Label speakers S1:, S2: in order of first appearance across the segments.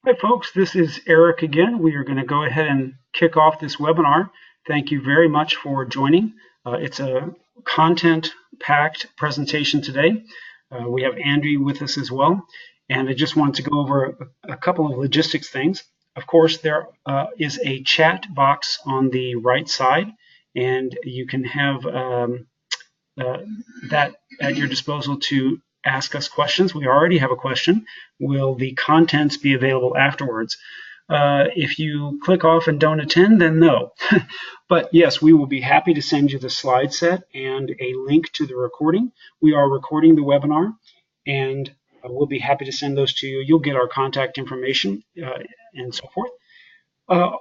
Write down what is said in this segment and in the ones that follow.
S1: Hi, folks. This is Eric again. We are going to go ahead and kick off this webinar. Thank you very much for joining. It's a content-packed presentation today. We have Andy with us as well. And I just wanted to go over a couple of logistics things. Of course, there is a chat box on the right side, and you can have that at your disposal to ask us questions. We already have a question. Will the contents be available afterwards? If you click off and don't attend, then no. But yes, we will be happy to send you the slide set and a link to the recording. We are recording the webinar, and we'll be happy to send those to you. You'll get our contact information and so forth.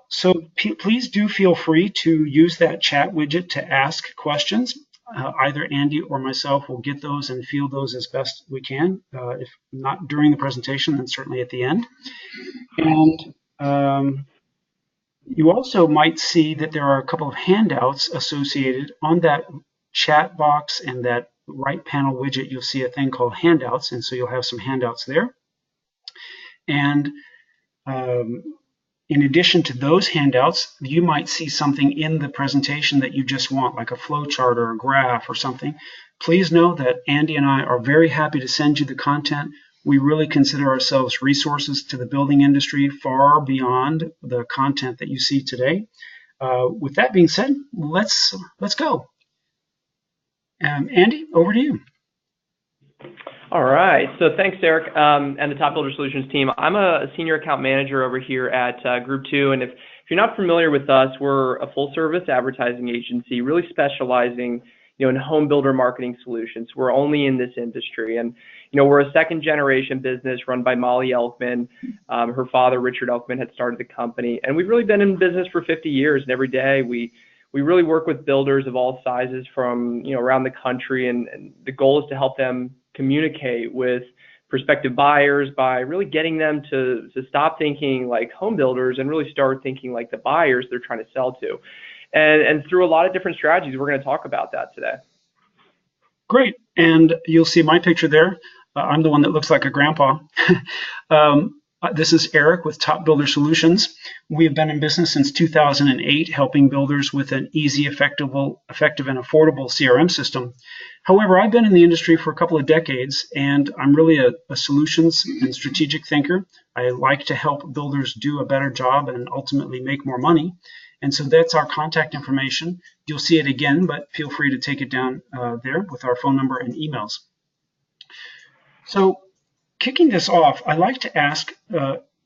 S1: So please do feel free to use that chat widget to ask questions. Either Andy or myself will get those and field those as best we can. If not during the presentation, then certainly at the end. And you also might see that there are a couple of handouts associated on that chat box and that right panel widget. You'll see a thing called handouts, and so you'll have some handouts there. And in addition to those handouts, you might see something in the presentation that you just want, like a flow chart or a graph or something. Please know that Andy and I are very happy to send you the content. We really consider ourselves resources to the building industry far beyond the content that you see today. With that being said, let's go. Andy, over to you.
S2: All right, so thanks, Eric, and the TopBuilder Solutions team. I'm a senior account manager over here at groupTwo, and if you're not familiar with us, we're a full-service advertising agency, really specializing, in home builder marketing solutions. We're only in this industry, and we're a second-generation business run by Molly Elkman. Her father, Richard Elkman, had started the company, and we've really been in business for 50 years. And every day we really work with builders of all sizes from around the country, and the goal is to help them communicate with prospective buyers by really getting them to stop thinking like home builders and really start thinking like the buyers they're trying to sell to. And through a lot of different strategies, we're going to talk about that today.
S1: Great. And you'll see my picture there. I'm the one that looks like a grandpa. This is Eric with TopBuilder Solutions. We have been in business since 2008, helping builders with an easy, effective, and affordable CRM system. However, I've been in the industry for a couple of decades, and I'm really a solutions and strategic thinker. I like to help builders do a better job and ultimately make more money. And so that's our contact information. You'll see it again, but feel free to take it down there with our phone number and emails. So kicking this off, I like to ask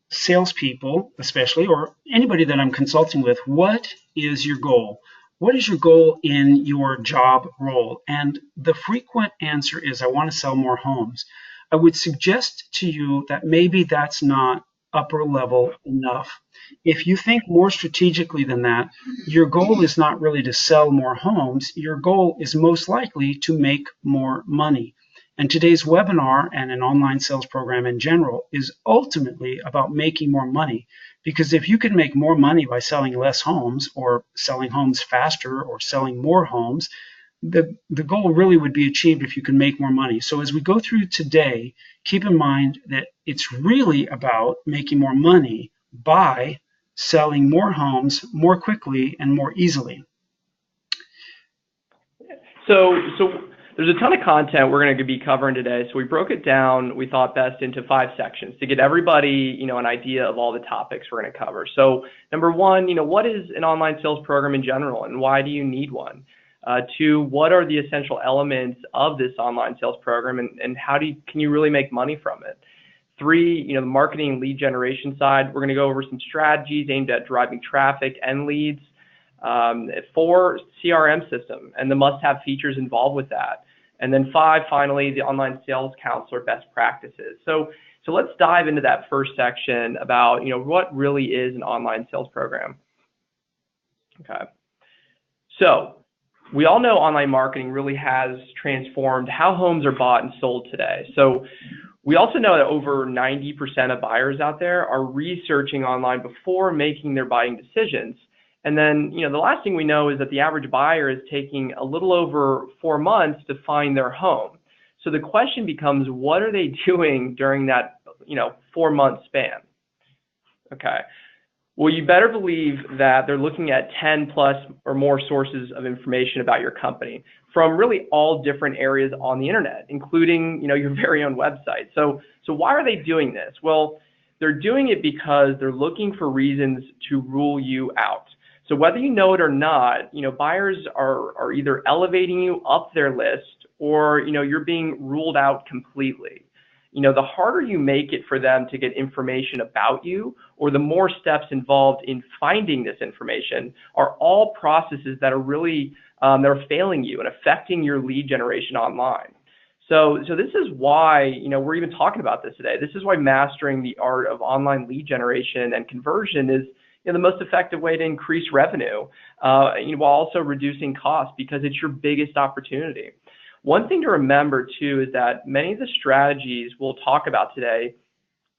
S1: salespeople, especially, or anybody that I'm consulting with, what is your goal? What is your goal in your job role? And the frequent answer is, I want to sell more homes. I would suggest to you that maybe that's not upper level enough. If you think more strategically than that, your goal is not really to sell more homes. Your goal is most likely to make more money. And today's webinar and an online sales program in general is ultimately about making more money. Because if you can make more money by selling less homes or selling homes faster or selling more homes, the goal really would be achieved if you can make more money. So as we go through today, keep in mind that it's really about making more money by selling more homes more quickly and more easily.
S2: So there's a ton of content we're going to be covering today. So we broke it down, we thought best, into 5 sections to get everybody, an idea of all the topics we're going to cover. So number 1, what is an online sales program in general, and why do you need one? 2, what are the essential elements of this online sales program, and how can you really make money from it? 3, the marketing and lead generation side. We're going to go over some strategies aimed at driving traffic and leads. 4, CRM system and the must-have features involved with that. And then 5, finally, the online sales counselor best practices. So let's dive into that first section about, what really is an online sales program. Okay. So we all know online marketing really has transformed how homes are bought and sold today. So we also know that over 90% of buyers out there are researching online before making their buying decisions. And then, the last thing we know is that the average buyer is taking a little over 4 months to find their home. So the question becomes, what are they doing during that, 4-month span? Okay. Well, you better believe that they're looking at 10 plus or more sources of information about your company from really all different areas on the internet, including, your very own website. So why are they doing this? Well, they're doing it because they're looking for reasons to rule you out. So whether you know it or not, buyers are either elevating you up their list or, you're being ruled out completely. The harder you make it for them to get information about you, or the more steps involved in finding this information, are all processes that are really that are failing you and affecting your lead generation online. So this is why we're even talking about this today. This is why mastering the art of online lead generation and conversion is the most effective way to increase revenue, while also reducing costs, because it's your biggest opportunity. One thing to remember too is that many of the strategies we'll talk about today,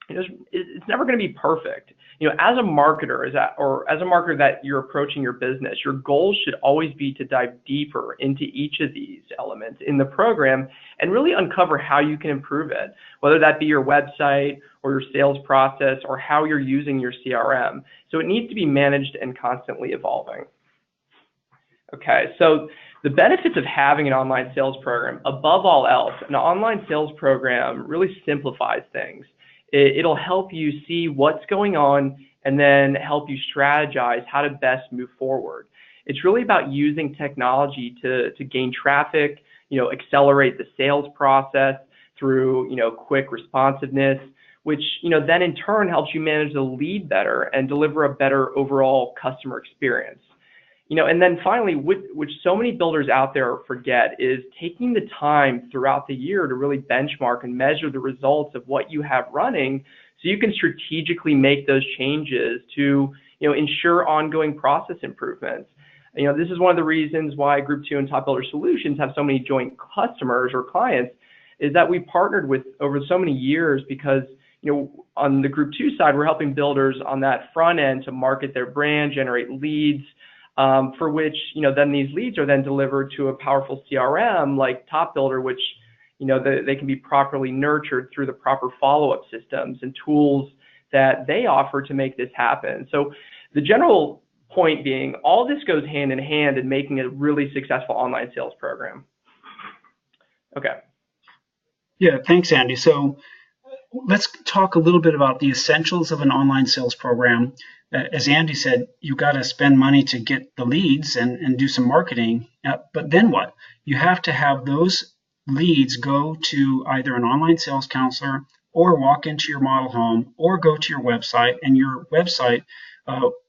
S2: it's never going to be perfect. As a marketer, as a marketer that you're approaching your business, your goal should always be to dive deeper into each of these elements in the program and really uncover how you can improve it, whether that be your website or your sales process or how you're using your CRM. So it needs to be managed and constantly evolving. Okay, so the benefits of having an online sales program, above all else, an online sales program really simplifies things. It'll help you see what's going on and then help you strategize how to best move forward. It's really about using technology to gain traffic, accelerate the sales process through, quick responsiveness, which, then in turn helps you manage the lead better and deliver a better overall customer experience. And then finally, which so many builders out there forget, is taking the time throughout the year to really benchmark and measure the results of what you have running so you can strategically make those changes to, ensure ongoing process improvements. This is one of the reasons why groupTwo and TopBuilder Solutions have so many joint customers or clients, is that we partnered with over so many years because, on the groupTwo side, we're helping builders on that front end to market their brand, generate leads, for which, then these leads are then delivered to a powerful CRM like TopBuilder, which, they can be properly nurtured through the proper follow-up systems and tools that they offer to make this happen. So the general point being, all this goes hand in hand in making a really successful online sales program. Okay.
S1: Yeah, thanks, Andy. So let's talk a little bit about the essentials of an online sales program. As Andy said, you got to spend money to get the leads and do some marketing. But then what? You have to have those leads go to either an online sales counselor or walk into your model home or go to your website. And your website,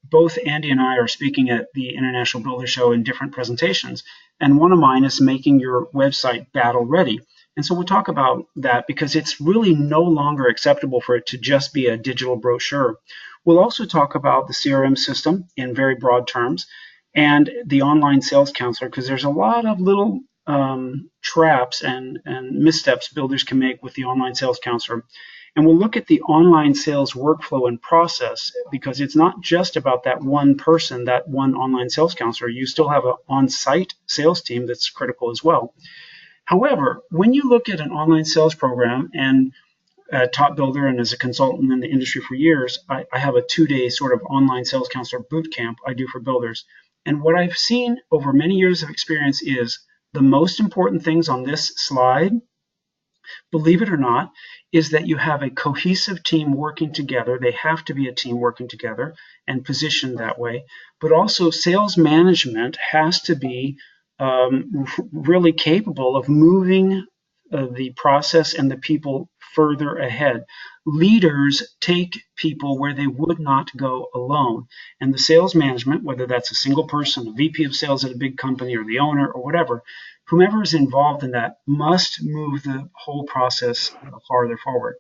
S1: both Andy and I are speaking at the International Builder Show in different presentations. And one of mine is making your website battle ready. And so we'll talk about that because it's really no longer acceptable for it to just be a digital brochure. We'll also talk about the CRM system in very broad terms and the online sales counselor, because there's a lot of little traps and missteps builders can make with the online sales counselor. And we'll look at the online sales workflow and process, because it's not just about that one person, that one online sales counselor. You still have an on-site sales team that's critical as well. However, when you look at an online sales program, and TopBuilder and as a consultant in the industry for years, I have a 2-day sort of online sales counselor boot camp I do for builders. And what I've seen over many years of experience is the most important things on this slide, believe it or not, is that you have a cohesive team working together. They have to be a team working together and positioned that way. But also sales management has to be really capable of moving the process and the people further ahead. Leaders take people where they would not go alone. And the sales management, whether that's a single person, a VP of sales at a big company, or the owner, or whatever, whomever is involved in that must move the whole process farther forward.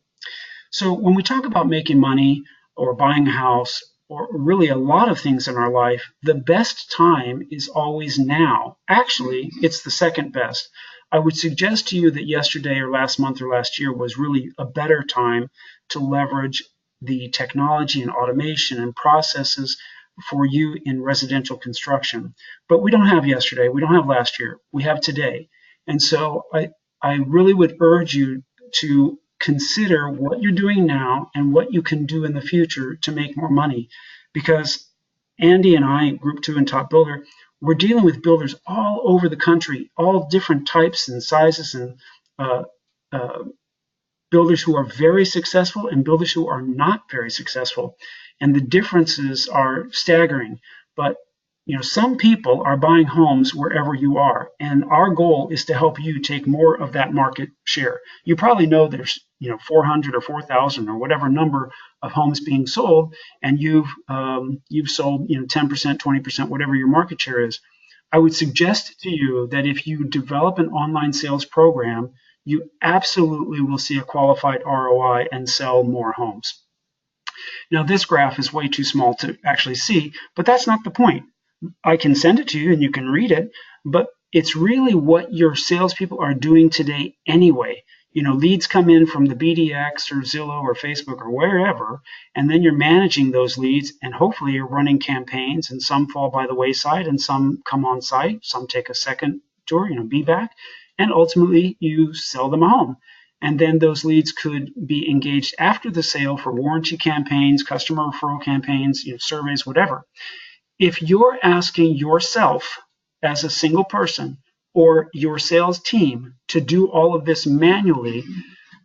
S1: So when we talk about making money or buying a house, or really a lot of things in our life, the best time is always now. Actually, it's the second best. I would suggest to you that yesterday or last month or last year was really a better time to leverage the technology and automation and processes for you in residential construction. But we don't have yesterday, we don't have last year, we have today. And so I really would urge you to consider what you're doing now and what you can do in the future to make more money. Because Andy and I, groupTwo and TopBuilder, we're dealing with builders all over the country, all different types and sizes, and uh, uh, builders who are very successful and builders who are not very successful. And the differences are staggering. But some people are buying homes wherever you are, and our goal is to help you take more of that market share. You probably know there's 400 or 4,000 or whatever number of homes being sold, and you've sold 10%, 20%, whatever your market share is. I would suggest to you that if you develop an online sales program, you absolutely will see a qualified ROI and sell more homes. Now, this graph is way too small to actually see, but that's not the point. I can send it to you and you can read it, but it's really what your salespeople are doing today anyway. Leads come in from the BDX or Zillow or Facebook or wherever, and then you're managing those leads, and hopefully you're running campaigns, and some fall by the wayside and some come on site, some take a second tour, be back, and ultimately you sell them a home. And then those leads could be engaged after the sale for warranty campaigns, customer referral campaigns, surveys, whatever. If you're asking yourself as a single person or your sales team to do all of this manually,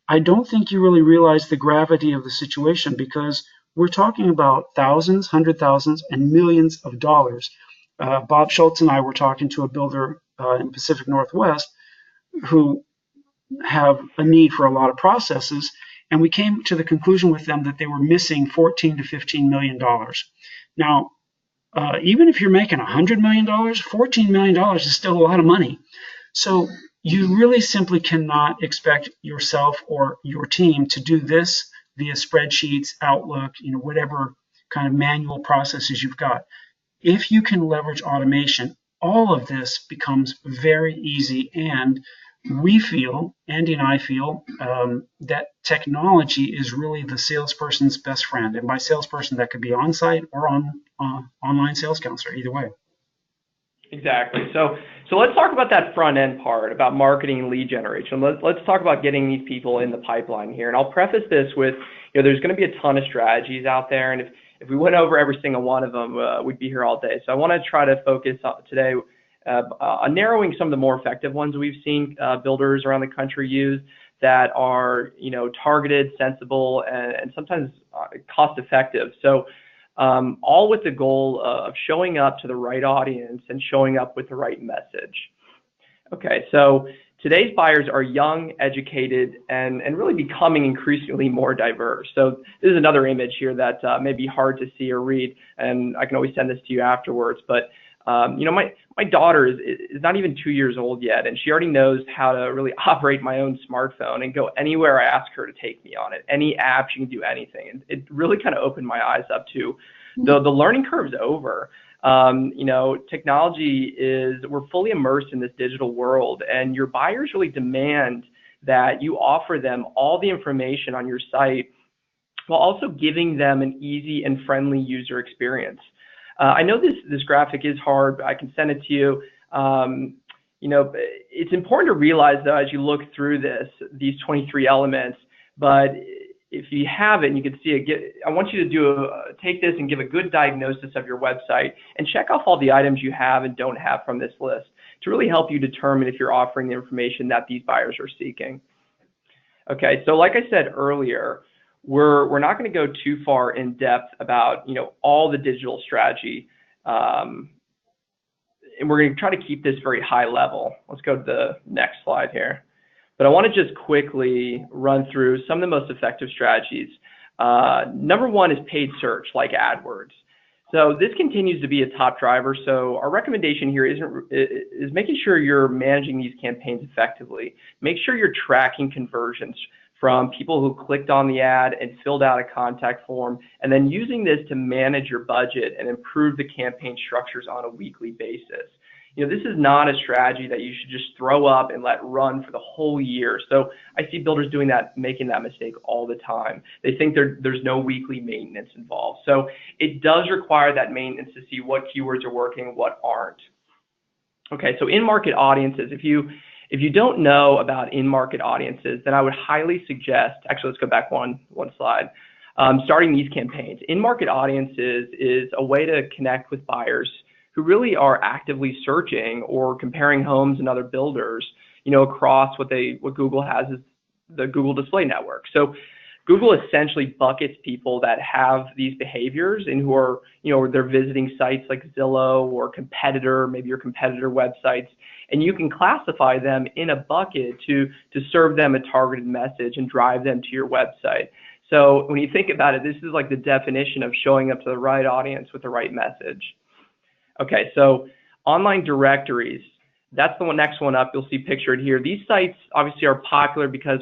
S1: I don't think you really realize the gravity of the situation, because we're talking about thousands, hundred thousands, and millions of dollars. Bob Schultz and I were talking to a builder in Pacific Northwest who have a need for a lot of processes, and we came to the conclusion with them that they were missing $14 to $15 million. Now, even if you're making $100 million, $14 million is still a lot of money. So you really simply cannot expect yourself or your team to do this via spreadsheets, Outlook, whatever kind of manual processes you've got. If you can leverage automation, all of this becomes very easy. And we feel, Andy and I feel, that technology is really the salesperson's best friend. And by salesperson, that could be on-site or online sales counselor, either way.
S2: Exactly. So let's talk about that front end part, about marketing and lead generation. Let's talk about getting these people in the pipeline here. And I'll preface this with, there's going to be a ton of strategies out there. And if we went over every single one of them, we'd be here all day. So I want to try to focus today on narrowing some of the more effective ones we've seen builders around the country use that are, targeted, sensible, and sometimes cost effective. So all with the goal of showing up to the right audience and showing up with the right message. Okay, so today's buyers are young, educated, and really becoming increasingly more diverse. So this is another image here that may be hard to see or read, and I can always send this to you afterwards. But my daughter is not even 2 years old yet, and she already knows how to really operate my own smartphone and go anywhere I ask her to take me on it. Any app, she can do anything. And it really kind of opened my eyes up to the learning curve's over. Technology we're fully immersed in this digital world, and your buyers really demand that you offer them all the information on your site while also giving them an easy and friendly user experience. I know this graphic is hard, but I can send it to you. It's important to realize, though, as you look through these 23 elements, but if you have it and you can see it, I want you to take this and give a good diagnosis of your website and check off all the items you have and don't have from this list to really help you determine if you're offering the information that these buyers are seeking. Okay, so like I said earlier, we're not going to go too far in depth about all the digital strategy, and we're going to try to keep this very high level. Let's go to the next slide here. But I want to just quickly run through some of the most effective strategies. Number one is paid search, like AdWords. So this continues to be a top driver. So our recommendation here is making sure you're managing these campaigns effectively. Make sure you're tracking conversions from people who clicked on the ad and filled out a contact form, and then using this to manage your budget and improve the campaign structures on a weekly basis. This is not a strategy that you should just throw up and let run for the whole year. So I see builders making that mistake all the time. They think there's no weekly maintenance involved. So it does require that maintenance to see what keywords are working and what aren't. Okay, so in-market audiences, if If you don't know about in-market audiences, then I would highly suggest, actually, let's go back one slide, starting these campaigns. In-market audiences is a way to connect with buyers who really are actively searching or comparing homes and other builders, across what Google has is the Google Display Network. So Google essentially buckets people that have these behaviors and who are, they're visiting sites like Zillow or maybe your competitor websites, and you can classify them in a bucket to serve them a targeted message and drive them to your website. So when you think about it, this is like the definition of showing up to the right audience with the right message. Okay, so online directories, that's the next one up. You'll see pictured here. These sites obviously are popular because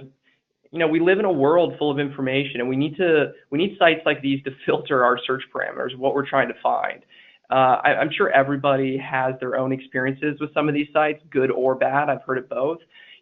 S2: we live in a world full of information, and we need sites like these to filter our search parameters, what we're trying to find. I'm sure everybody has their own experiences with some of these sites, good or bad. I've heard it both.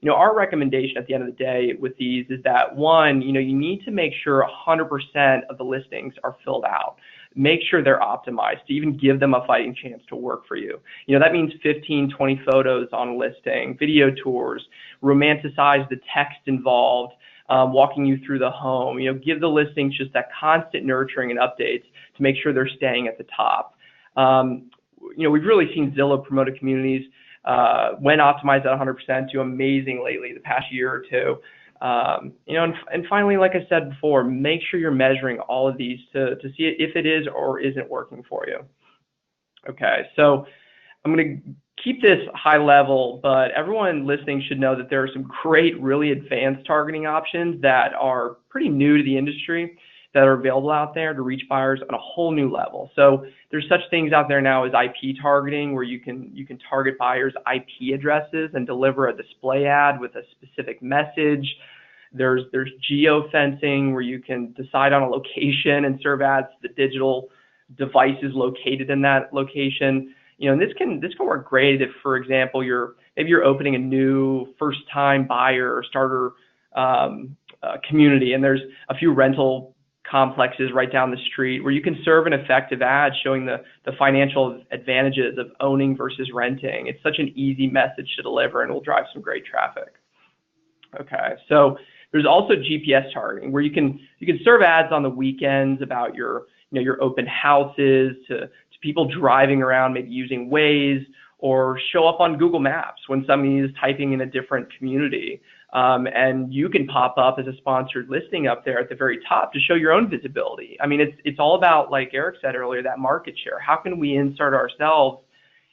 S2: Our recommendation at the end of the day with these is that, one, you need to make sure 100% of the listings are filled out. Make sure they're optimized to even give them a fighting chance to work for you. That means 15, 20 photos on a listing, video tours, romanticize the text involved, walking you through the home. Give the listings just that constant nurturing and updates to make sure they're staying at the top. We've really seen Zillow promoted communities when optimized at 100% do amazing lately the past year or two. And finally, like I said before, make sure you're measuring all of these to see if it is or isn't working for you. Okay, so I'm going to keep this high level, but everyone listening should know that there are some great, really advanced targeting options that are pretty new to the industry that are available out there to reach buyers on a whole new level. So there's such things out there now as IP targeting, where you can target buyers' IP addresses and deliver a display ad with a specific message. There's geofencing, where you can decide on a location and serve ads to the digital devices located in that location. And this can work great if, for example, maybe you're opening a new first-time buyer or starter community, and there's a few rental complexes right down the street where you can serve an effective ad showing the financial advantages of owning versus renting. It's such an easy message to deliver, and will drive some great traffic. Okay, so there's also GPS targeting, where you can serve ads on the weekends about your open houses to people driving around, maybe using Waze, or show up on Google Maps when somebody is typing in a different community. And you can pop up as a sponsored listing up there at the very top to show your own visibility. I mean, it's all about, like Eric said earlier, that market share. How can we insert ourselves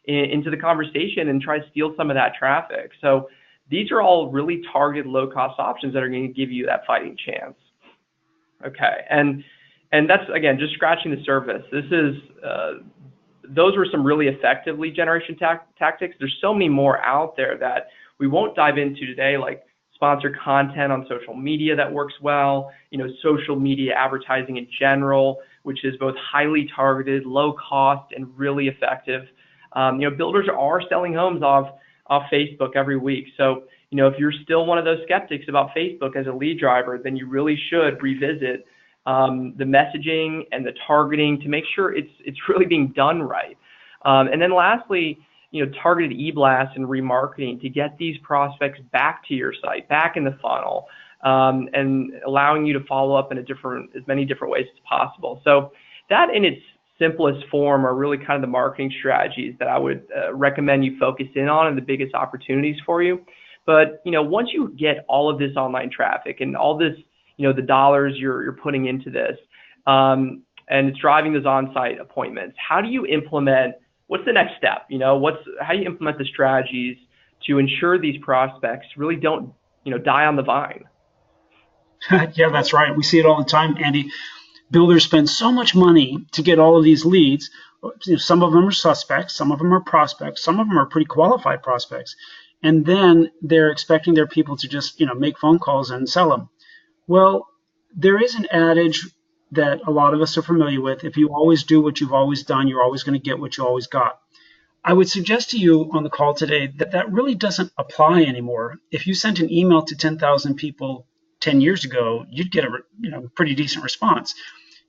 S2: into the conversation and try to steal some of that traffic? So these are all really targeted, low-cost options that are going to give you that fighting chance. Okay, and that's, again, just scratching the surface. Those were some really effective lead generation tactics. There's so many more out there that we won't dive into today, like sponsored content on social media that works well, social media advertising in general, which is both highly targeted, low cost, and really effective. Builders are selling homes off Facebook every week. So, if you're still one of those skeptics about Facebook as a lead driver, then you really should revisit the messaging and the targeting to make sure it's really being done right. And then lastly, targeted e-blasts and remarketing to get these prospects back to your site, back in the funnel, and allowing you to follow up in as many different ways as possible. So that, in its simplest form, are really kind of the marketing strategies that I would recommend you focus in on and the biggest opportunities for you. But once you get all of this online traffic and all this, the dollars you're putting into this, and it's driving those on-site appointments, how do you implement? What's the next step? How do you implement the strategies to ensure these prospects really don't, die on the vine?
S1: Yeah, that's right. We see it all the time, Andy. Builders spend so much money to get all of these leads. Some of them are suspects, some of them are prospects, some of them are pretty qualified prospects. And then they're expecting their people to just, make phone calls and sell them. Well, there is an adage that a lot of us are familiar with. If you always do what you've always done, you're always going to get what you always got. I would suggest to you on the call today that really doesn't apply anymore. If you sent an email to 10,000 people 10 years ago, you'd get a pretty decent response.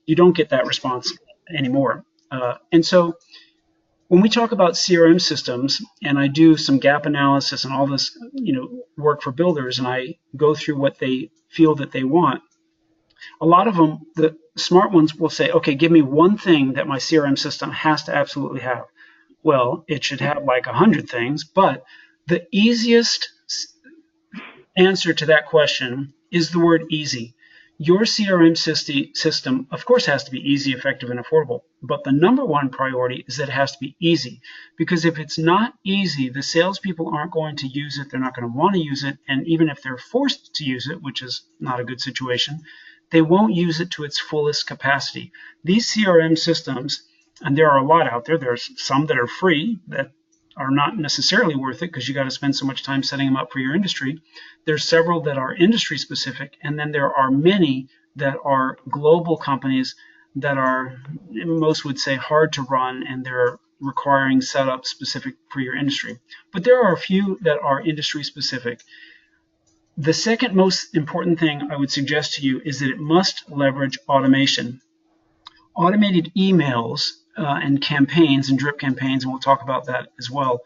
S1: You don't get that response anymore. And so When we talk about CRM systems, and I do some gap analysis and all this, work for builders, and I go through what they feel that they want, a lot of them, the smart ones, will say, okay, give me one thing that my CRM system has to absolutely have. Well, it should have like 100 things, but the easiest answer to that question is the word easy. Your CRM system, of course, has to be easy, effective, and affordable. But the number one priority is that it has to be easy. Because if it's not easy, the salespeople aren't going to use it. They're not going to want to use it. And even if they're forced to use it, which is not a good situation, they won't use it to its fullest capacity. These CRM systems, and there are a lot out there. There's some that are free that are not necessarily worth it because you got to spend so much time setting them up for your industry. There's several that are industry specific, and then there are many that are global companies that are, most would say, hard to run, and they're requiring setup specific for your industry. But there are a few that are industry specific. The second most important thing I would suggest to you is that it must leverage automation. Automated emails and campaigns and drip campaigns, and we'll talk about that as well,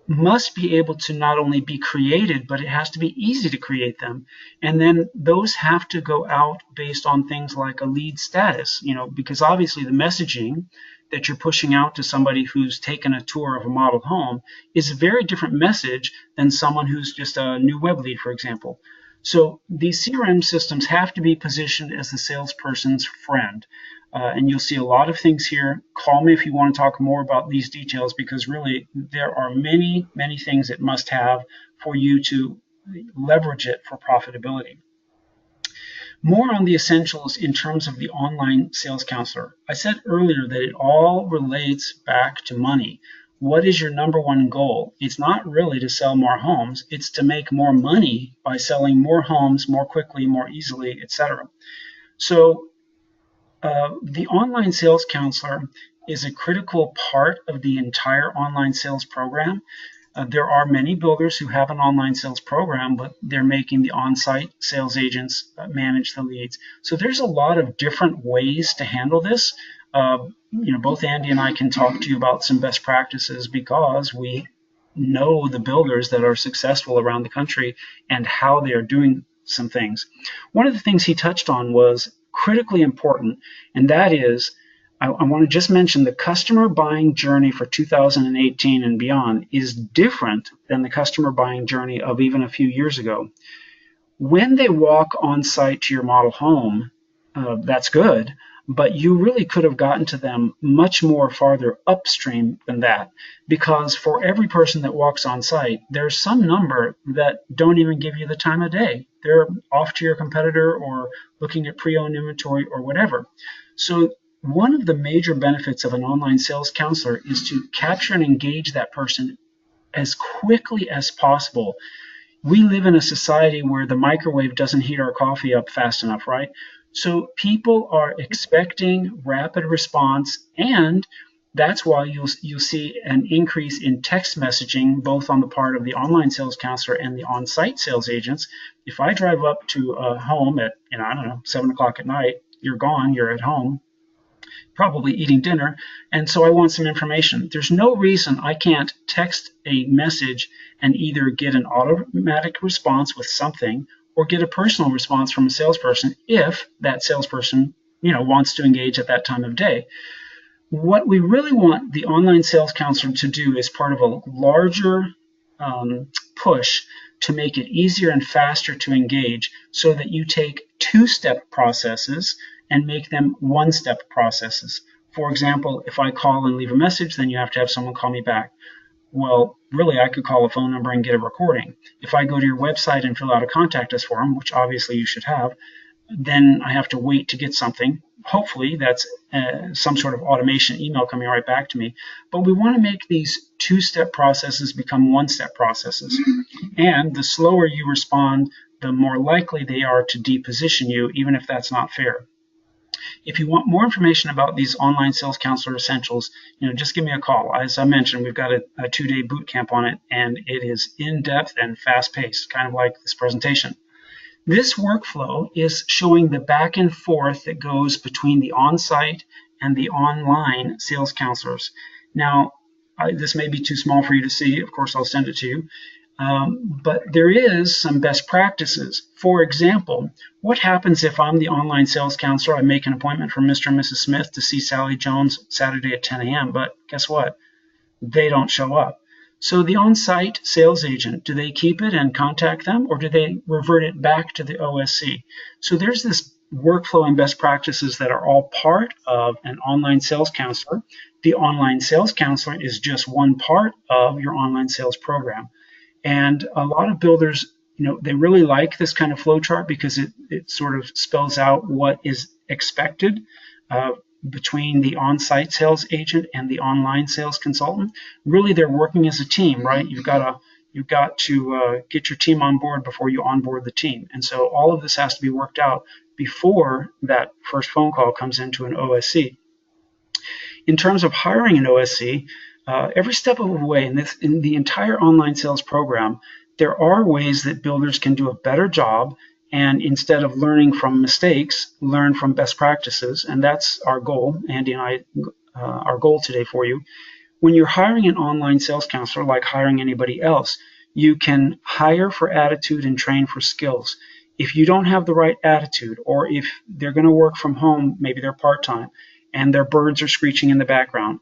S1: must be able to not only be created, but it has to be easy to create them. And then those have to go out based on things like a lead status, because obviously the messaging that you're pushing out to somebody who's taken a tour of a model home is a very different message than someone who's just a new web lead, for example. So these CRM systems have to be positioned as the salesperson's friend. And you'll see a lot of things here. Call me if you want to talk more about these details, because really there are many, many things it must have for you to leverage it for profitability. More on the essentials in terms of the online sales counselor. I said earlier that it all relates back to money. What is your number one goal? It's not really to sell more homes. It's to make more money by selling more homes more quickly, more easily, etc. So the online sales counselor is a critical part of the entire online sales program. There are many builders who have an online sales program, but they're making the on-site sales agents manage the leads. So there's a lot of different ways to handle this. Both Andy and I can talk to you about some best practices because we know the builders that are successful around the country and how they are doing some things. One of the things he touched on was critically important, and that is, I want to just mention the customer buying journey for 2018 and beyond is different than the customer buying journey of even a few years ago. When they walk on site to your model home, that's good, but you really could have gotten to them much more farther upstream than that, because for every person that walks on site, there's some number that don't even give you the time of day. They're off to your competitor or looking at pre-owned inventory or whatever. So one of the major benefits of an online sales counselor is to capture and engage that person as quickly as possible. We live in a society where the microwave doesn't heat our coffee up fast enough, right? So people are expecting rapid response, and that's why you'll see an increase in text messaging, both on the part of the online sales counselor and the on-site sales agents. If I drive up to a home at, 7 o'clock at night, you're gone, you're at home, probably eating dinner, and so I want some information. There's no reason I can't text a message and either get an automatic response with something or get a personal response from a salesperson if that salesperson, wants to engage at that time of day. What we really want the online sales counselor to do is part of a larger push to make it easier and faster to engage, so that you take two-step processes and make them one-step processes. For example, if I call and leave a message, then you have to have someone call me back. Well, really, I could call a phone number and get a recording. If I go to your website and fill out a contact us form, which obviously you should have, then I have to wait to get something. Hopefully, that's some sort of automation email coming right back to me. But we want to make these two-step processes become one-step processes. And the slower you respond, the more likely they are to deposition you, even if that's not fair. If you want more information about these online sales counselor essentials, just give me a call. As I mentioned, we've got a 2-day boot camp on it, and it is in-depth and fast-paced, kind of like this presentation. This workflow is showing the back and forth that goes between the on-site and the online sales counselors. Now, this may be too small for you to see. Of course, I'll send it to you. But there is some best practices. For example, what happens if I'm the online sales counselor? I make an appointment for Mr. and Mrs. Smith to see Sally Jones Saturday at 10 a.m., but guess what? They don't show up. So the on-site sales agent, do they keep it and contact them, or do they revert it back to the OSC? So there's this workflow and best practices that are all part of an online sales counselor. The online sales counselor is just one part of your online sales program. And a lot of builders, they really like this kind of flow chart because it sort of spells out what is expected between the on-site sales agent and the online sales consultant. Really, they're working as a team, right? You've got to get your team on board before you onboard the team. And so all of this has to be worked out before that first phone call comes into an OSC. In terms of hiring an OSC, every step of the way in the entire online sales program, there are ways that builders can do a better job, and instead of learning from mistakes, learn from best practices. And that's our goal, Andy and I, our goal today for you. When you're hiring an online sales counselor, like hiring anybody else, you can hire for attitude and train for skills. If you don't have the right attitude, or if they're going to work from home, maybe they're part-time, and their birds are screeching in the background,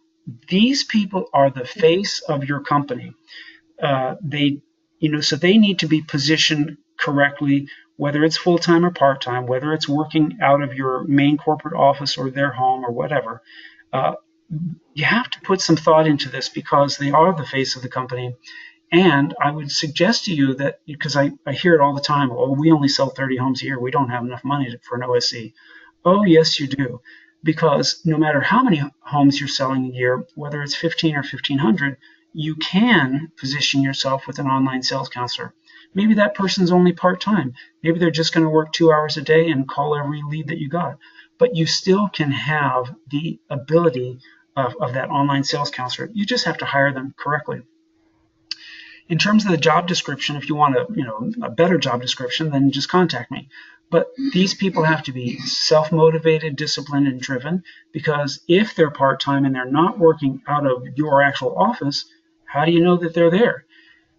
S1: these people are the face of your company. So they need to be positioned correctly, whether it's full-time or part-time, whether it's working out of your main corporate office or their home or whatever. You have to put some thought into this because they are the face of the company. And I would suggest to you that, because I hear it all the time, oh, we only sell 30 homes a year, we don't have enough money for an OSC. Oh, yes, you do. Because no matter how many homes you're selling a year, whether it's 15 or 1,500, you can position yourself with an online sales counselor. Maybe that person's only part-time. Maybe they're just going to work 2 hours a day and call every lead that you got. But you still can have the ability of that online sales counselor. You just have to hire them correctly. In terms of the job description, if you want a better job description, then just contact me. But these people have to be self-motivated, disciplined, and driven, because if they're part-time and they're not working out of your actual office, how do you know that they're there?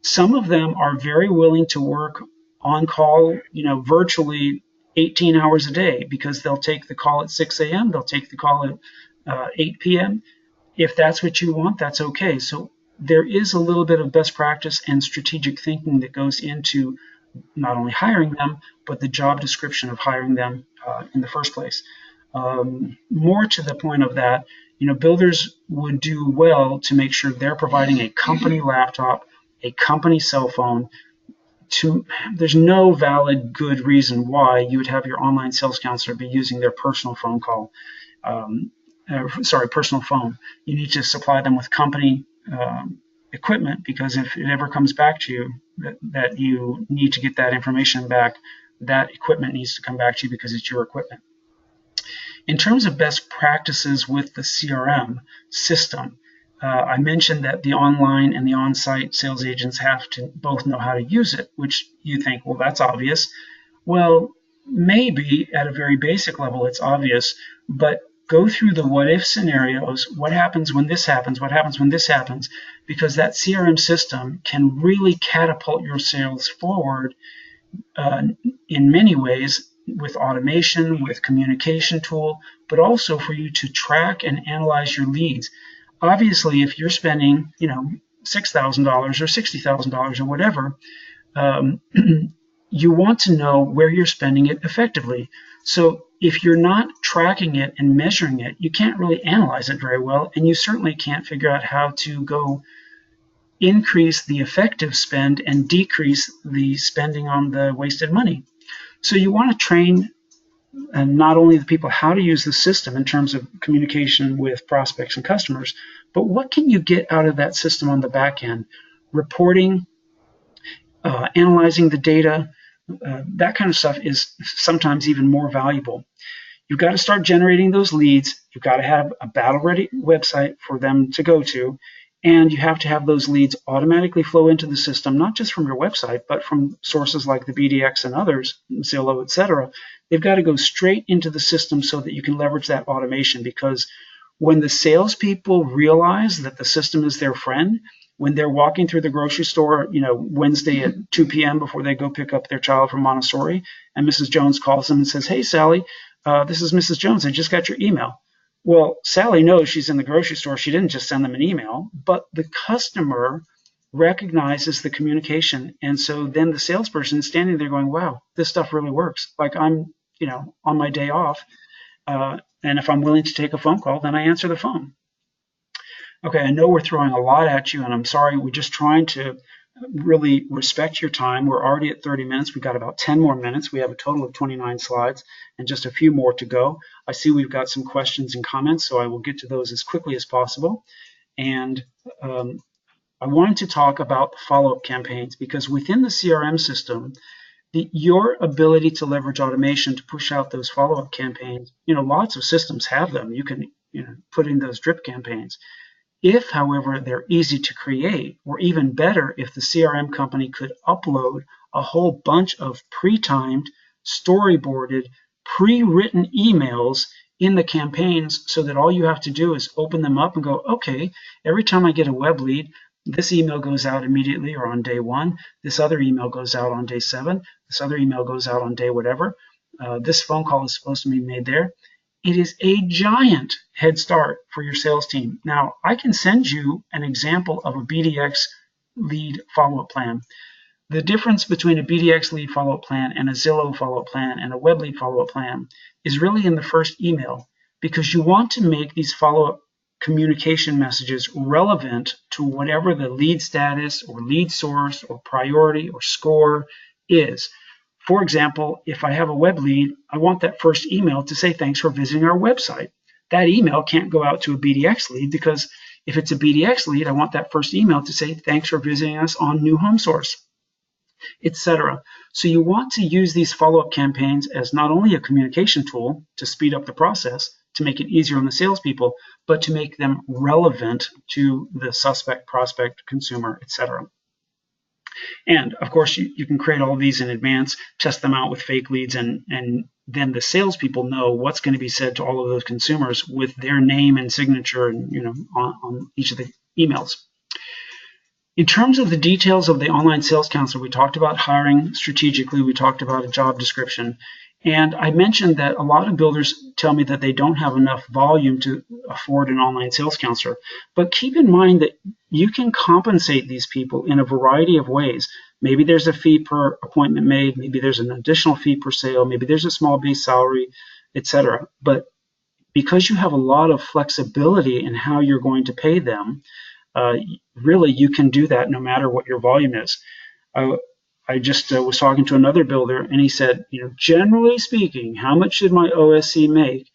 S1: Some of them are very willing to work on call, virtually 18 hours a day, because they'll take the call at 6 a.m., they'll take the call at 8 p.m. If that's what you want, that's okay. So there is a little bit of best practice and strategic thinking that goes into not only hiring them, but the job description of hiring them in the first place. More to the point of that, builders would do well to make sure they're providing a company laptop, a company cell phone. There's no valid good reason why you would have your online sales counselor be using their personal phone call. Personal phone. You need to supply them with company equipment, because if it ever comes back to you that you need to get that information back, that equipment needs to come back to you because it's your equipment. In terms of best practices with the CRM system, I mentioned that the online and the on-site sales agents have to both know how to use it, which you think, well, that's obvious. Well, maybe at a very basic level it's obvious, but go through the what-if scenarios. What happens when this happens? What happens when this happens? Because that CRM system can really catapult your sales forward in many ways, with automation, with communication tool, but also for you to track and analyze your leads. Obviously, if you're spending, $6,000 or $60,000 or whatever, you want to know where you're spending it effectively. So if you're not tracking it and measuring it, you can't really analyze it very well, and you certainly can't figure out how to go increase the effective spend and decrease the spending on the wasted money. So you want to train not only the people how to use the system in terms of communication with prospects and customers, but what can you get out of that system on the back end? Reporting, analyzing the data, that kind of stuff is sometimes even more valuable. You've got to start generating those leads. You've got to have a battle-ready website for them to go to, and you have to have those leads automatically flow into the system, not just from your website, but from sources like the BDX and others, Zillow, etc. They've got to go straight into the system so that you can leverage that automation, because When the salespeople realize that the system is their friend, when they're walking through the grocery store, Wednesday at 2 p.m. before they go pick up their child from Montessori, and Mrs. Jones calls them and says, "Hey, Sally, this is Mrs. Jones. I just got your email." Well, Sally knows she's in the grocery store. She didn't just send them an email, but the customer recognizes the communication. And so then the salesperson is standing there going, wow, this stuff really works. Like I'm, on my day off. And if I'm willing to take a phone call, then I answer the phone. Okay, I know we're throwing a lot at you, and I'm sorry. We're just trying to really respect your time. We're already at 30 minutes. We've got about 10 more minutes. We have a total of 29 slides and just a few more to go. I see we've got some questions and comments, so I will get to those as quickly as possible. And I wanted to talk about follow-up campaigns, because within the CRM system, your ability to leverage automation to push out those follow-up campaigns, lots of systems have them. You can put in those drip campaigns. If, however, they're easy to create, or even better, if the CRM company could upload a whole bunch of pre-timed, storyboarded, pre-written emails in the campaigns, so that all you have to do is open them up and go, okay, every time I get a web lead, this email goes out immediately or on day 1. This other email goes out on day 7. This other email goes out on day whatever. This phone call is supposed to be made there. It is a giant head start for your sales team. Now, I can send you an example of a BDX lead follow-up plan. The difference between a BDX lead follow-up plan and a Zillow follow-up plan and a web lead follow-up plan is really in the first email, because you want to make these follow-up communication messages relevant to whatever the lead status or lead source or priority or score is. For example, if I have a web lead, I want that first email to say, thanks for visiting our website. That email can't go out to a BDX lead, because if it's a BDX lead, I want that first email to say, thanks for visiting us on New Home Source, etc. So you want to use these follow-up campaigns as not only a communication tool to speed up the process, to make it easier on the salespeople, but to make them relevant to the suspect, prospect, consumer, etc. And of course, you can create all of these in advance, test them out with fake leads, and then the salespeople know what's going to be said to all of those consumers with their name and signature, and on each of the emails. In terms of the details of the online sales counselor, we talked about hiring strategically. We talked about a job description. And I mentioned that a lot of builders tell me that they don't have enough volume to afford an online sales counselor. But keep in mind that you can compensate these people in a variety of ways. Maybe there's a fee per appointment made. Maybe there's an additional fee per sale. Maybe there's a small base salary, etc. But because you have a lot of flexibility in how you're going to pay them, really you can do that no matter what your volume is. I just was talking to another builder, and he said, generally speaking, how much should my OSC make?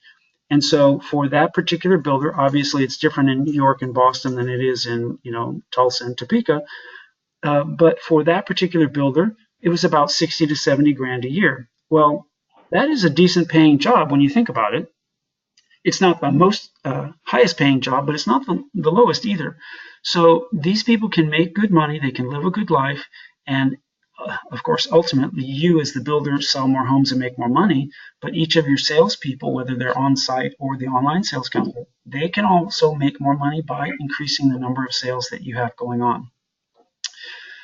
S1: And so for that particular builder, obviously it's different in New York and Boston than it is in, Tulsa and Topeka. But for that particular builder, it was about 60 to 70 grand a year. Well, that is a decent paying job when you think about it. It's not the most highest paying job, but it's not the lowest either. So these people can make good money, they can live a good life, and of course, ultimately, you as the builder sell more homes and make more money, but each of your salespeople, whether they're on-site or the online sales company, they can also make more money by increasing the number of sales that you have going on.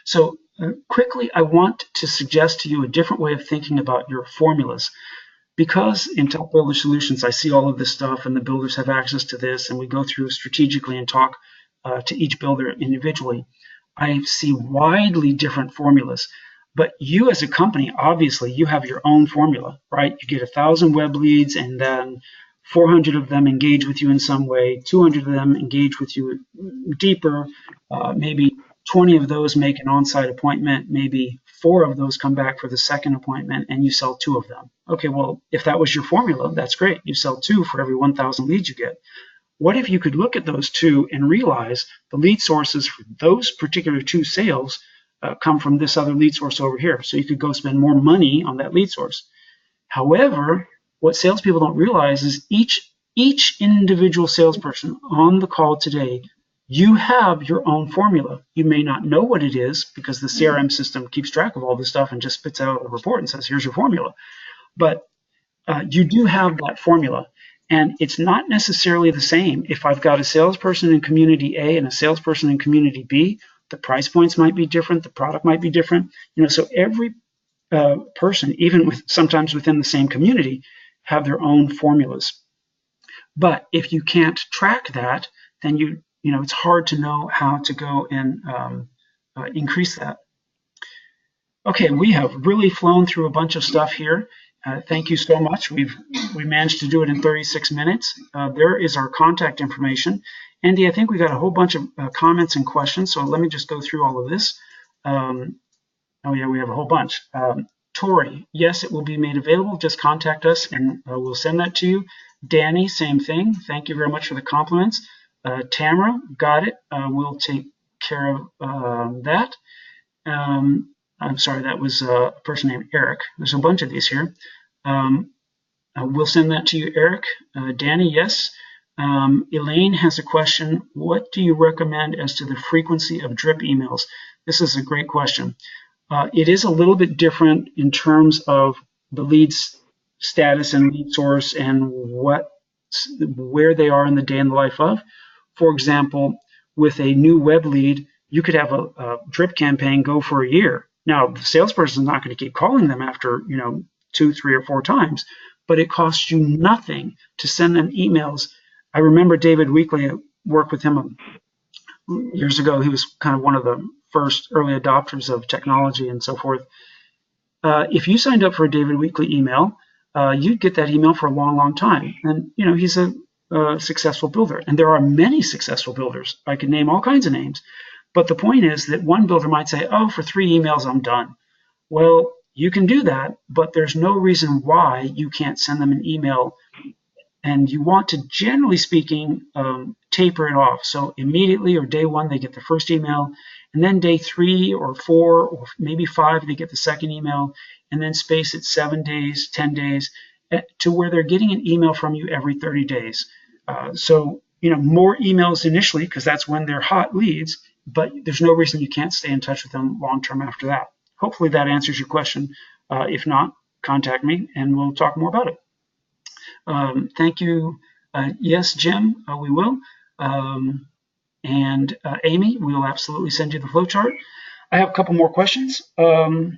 S1: So quickly, I want to suggest to you a different way of thinking about your formulas. Because in TopBuilder Solutions, I see all of this stuff, and the builders have access to this, and we go through strategically and talk to each builder individually, I see widely different formulas. But you as a company, obviously, you have your own formula, right? You get 1,000 web leads, and then 400 of them engage with you in some way, 200 of them engage with you deeper, maybe 20 of those make an on-site appointment, maybe 4 of those come back for the second appointment, and you sell 2 of them. Okay, well, if that was your formula, that's great. You sell 2 for every 1,000 leads you get. What if you could look at those 2 and realize the lead sources for those particular 2 sales come from this other lead source over here? So you could go spend more money on that lead source. However, what salespeople don't realize is each individual salesperson on the call today, you have your own formula. You may not know what it is because the CRM system keeps track of all this stuff and just spits out a report and says, here's your formula. But you do have that formula. And it's not necessarily the same. If I've got a salesperson in community A and a salesperson in community B, the price points might be different, the product might be different. So every person, even sometimes within the same community, have their own formulas. But if you can't track that, then it's hard to know how to go and increase that. Okay, we have really flown through a bunch of stuff here. Thank you so much. We managed to do it in 36 minutes. There is our contact information. Andy, I think we got a whole bunch of comments and questions, so let me just go through all of this. Oh yeah, we have a whole bunch. Tori, yes, it will be made available. Just contact us and we'll send that to you. Danny, same thing. Thank you very much for the compliments. Tamara, got it. We'll take care of that. I'm sorry, that was a person named Eric. There's a bunch of these here. We'll send that to you, Eric. Danny, yes. Elaine has a question. What do you recommend as to the frequency of drip emails? This is a great question. It is a little bit different in terms of the lead's status and lead source and where they are in the day in the life of. For example, with a new web lead, you could have a drip campaign go for a year. Now, the salesperson is not going to keep calling them after 2, 3, or 4 times, but it costs you nothing to send them emails. I remember David Weekley. I worked with him years ago. He was kind of one of the first early adopters of technology and so forth. If you signed up for a David Weekley email, you'd get that email for a long, long time. And he's a successful builder, and there are many successful builders. I could name all kinds of names. But the point is that one builder might say, oh, for 3 emails, I'm done. Well, you can do that, but there's no reason why you can't send them an email. And you want to, generally speaking, taper it off. So immediately or day 1, they get the first email. And then day 3 or 4 or maybe 5, they get the second email. And then space it 7 days, 10 days, to where they're getting an email from you every 30 days. So, more emails initially, because that's when they're hot leads. But there's no reason you can't stay in touch with them long term after that. Hopefully that answers your question. If not, contact me and we'll talk more about it. Thank you. Yes, Jim, we will. And Amy, we will absolutely send you the flowchart. I have a couple more questions. So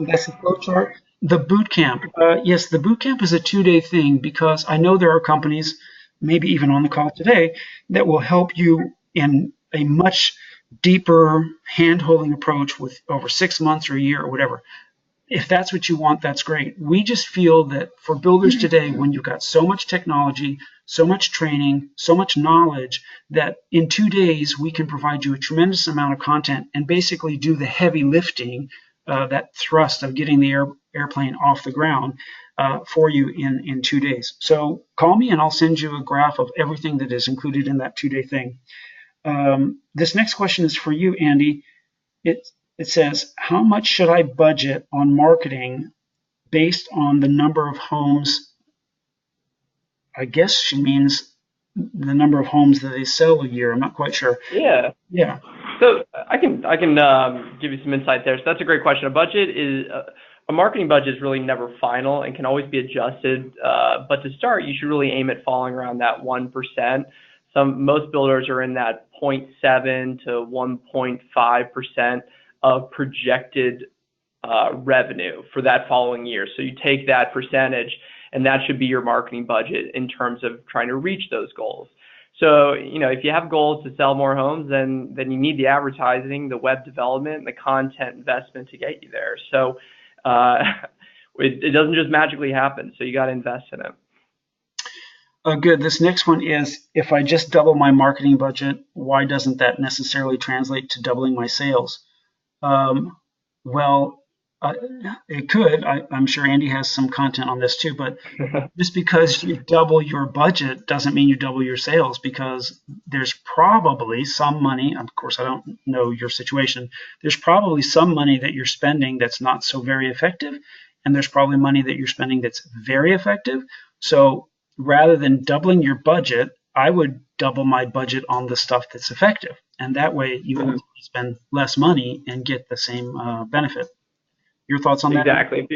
S1: that's the flowchart. The boot camp. Yes, the boot camp is a 2-day thing because I know there are companies, maybe even on the call today, that will help you in a much deeper hand-holding approach with over 6 months or a year or whatever. If that's what you want, that's great. We just feel that for builders today, when you've got so much technology, so much training, so much knowledge, that in 2 days we can provide you a tremendous amount of content and basically do the heavy lifting, that thrust of getting the airplane off the ground for you in 2 days. So call me and I'll send you a graph of everything that is included in that 2-day thing. This next question is for you, Andy. It says, how much should I budget on marketing based on the number of homes? I guess she means the number of homes that they sell a year. I'm not quite sure.
S2: Yeah.
S1: Yeah.
S2: So I can give you some insight there. So that's a great question. A marketing budget is really never final and can always be adjusted. But to start, you should really aim at falling around that 1%. Most builders are in that 0.7 to 1.5% of projected revenue for that following year. So you take that percentage, and that should be your marketing budget in terms of trying to reach those goals. So, if you have goals to sell more homes, then you need the advertising, the web development, and the content investment to get you there. So it doesn't just magically happen. So you got to invest in it.
S1: Good. This next one is, if I just double my marketing budget, why doesn't that necessarily translate to doubling my sales? Well, it could. I'm sure Andy has some content on this too, but just because you double your budget doesn't mean you double your sales, because there's probably some money, of course I don't know your situation, there's probably some money that you're spending that's not so very effective, and there's probably money that you're spending that's very effective. So rather than doubling your budget, I would double my budget on the stuff that's effective. And that way you will spend less money and get the same benefit. Your thoughts on that?
S2: Exactly.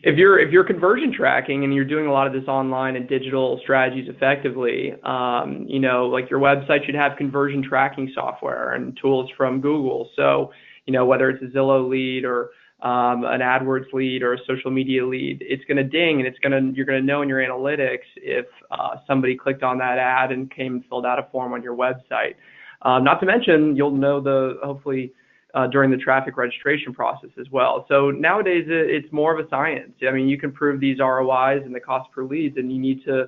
S2: If you're conversion tracking and you're doing a lot of this online and digital strategies effectively, like your website should have conversion tracking software and tools from Google. So, whether it's a Zillow lead or an AdWords lead or a social media lead, it's going to ding, and you're going to know in your analytics if somebody clicked on that ad and came and filled out a form on your website. Not to mention, you'll know hopefully during the traffic registration process as well. So nowadays it's more of a science. I mean, you can prove these ROIs and the cost per leads, and you need to.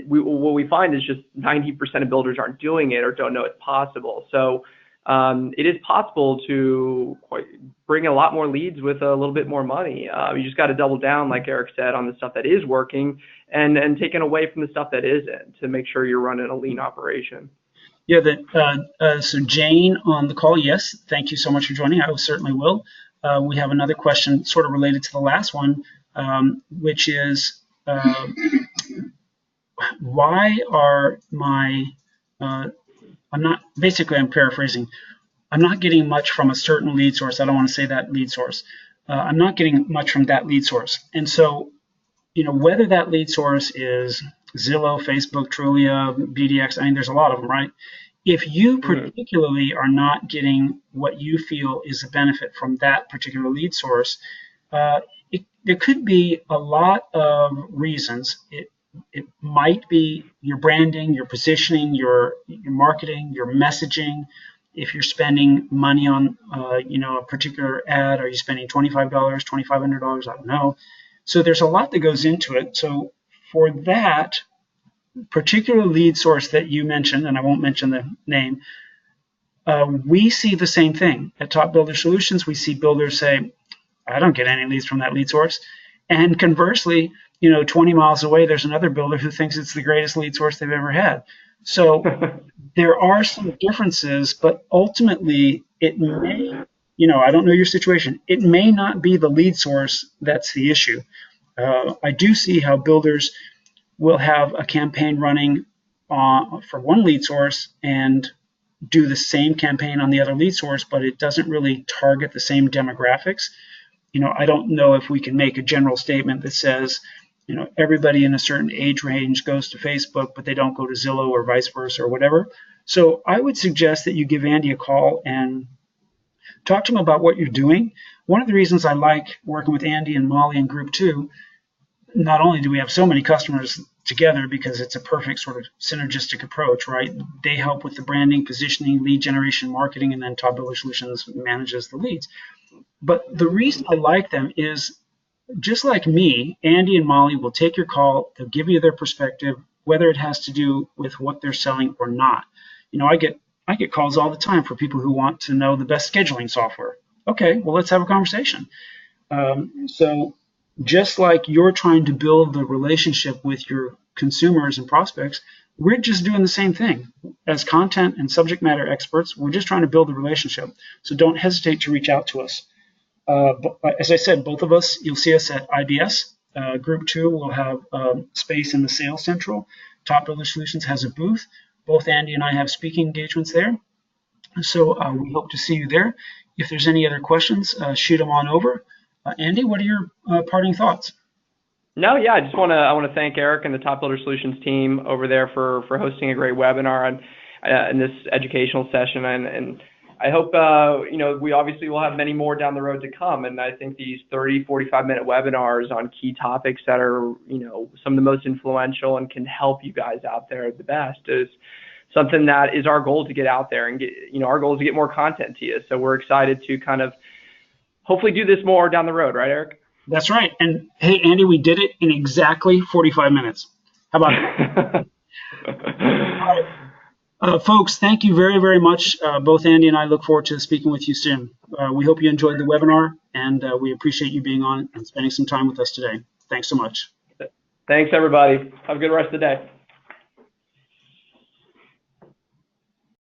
S2: What we find is just 90% of builders aren't doing it or don't know it's possible. So it is possible to bring a lot more leads with a little bit more money. You just got to double down, like Eric said, on the stuff that is working and taking away from the stuff that isn't to make sure you're running a lean operation.
S1: Yeah, so Jane on the call, yes, thank you so much for joining. I certainly will. We have another question sort of related to the last one, which is why are I'm paraphrasing. I'm not getting much from a certain lead source. I don't want to say that lead source. I'm not getting much from that lead source. And so, whether that lead source is Zillow, Facebook, Trulia, BDX, I mean, there's a lot of them, right? If you particularly are not getting what you feel is a benefit from that particular lead source, there could be a lot of reasons. It might be your branding, your positioning, your marketing, your messaging. If you're spending money on, a particular ad, are you spending $25, $2,500? I don't know. So there's a lot that goes into it. So for that particular lead source that you mentioned, and I won't mention the name, we see the same thing. At TopBuilder Solutions, we see builders say, I don't get any leads from that lead source. And conversely, 20 miles away, there's another builder who thinks it's the greatest lead source they've ever had. So there are some differences, but ultimately it may, I don't know your situation. It may not be the lead source that's the issue. I do see how builders will have a campaign running for one lead source and do the same campaign on the other lead source, but it doesn't really target the same demographics. I don't know if we can make a general statement that says, everybody in a certain age range goes to Facebook, but they don't go to Zillow or vice versa or whatever. So I would suggest that you give Andy a call and talk to him about what you're doing. One of the reasons I like working with Andy and Molly and groupTwo, not only do we have so many customers together because it's a perfect sort of synergistic approach, right? They help with the branding, positioning, lead generation, marketing, and then TopBuilder Solutions manages the leads. But the reason I like them is, just like me, Andy and Molly will take your call. They'll give you their perspective, whether it has to do with what they're selling or not. I get calls all the time for people who want to know the best scheduling software. Okay, well, let's have a conversation. So just like you're trying to build the relationship with your consumers and prospects, we're just doing the same thing. As content and subject matter experts, we're just trying to build a relationship. So don't hesitate to reach out to us. But as I said, both of us, you'll see us at IBS. groupTwo will have space in the Sales Central. TopBuilder Solutions has a booth. Both Andy and I have speaking engagements there. So we hope to see you there. If there's any other questions, shoot them on over. Andy, what are your parting thoughts?
S2: No, yeah, I want to thank Eric and the TopBuilder Solutions team over there for hosting a great webinar in this educational session, and I hope we obviously will have many more down the road to come. And I think these 30, 45-minute webinars on key topics that are some of the most influential and can help you guys out there the best is something that is our goal to get out there and get our goal is to get more content to you. So we're excited to kind of hopefully do this more down the road, right, Eric?
S1: That's right. And hey, Andy, we did it in exactly 45 minutes. How about that? Folks, thank you very, very much. Both Andy and I look forward to speaking with you soon. We hope you enjoyed the webinar, and we appreciate you being on and spending some time with us today. Thanks so much.
S2: Thanks, everybody. Have a good rest of the day.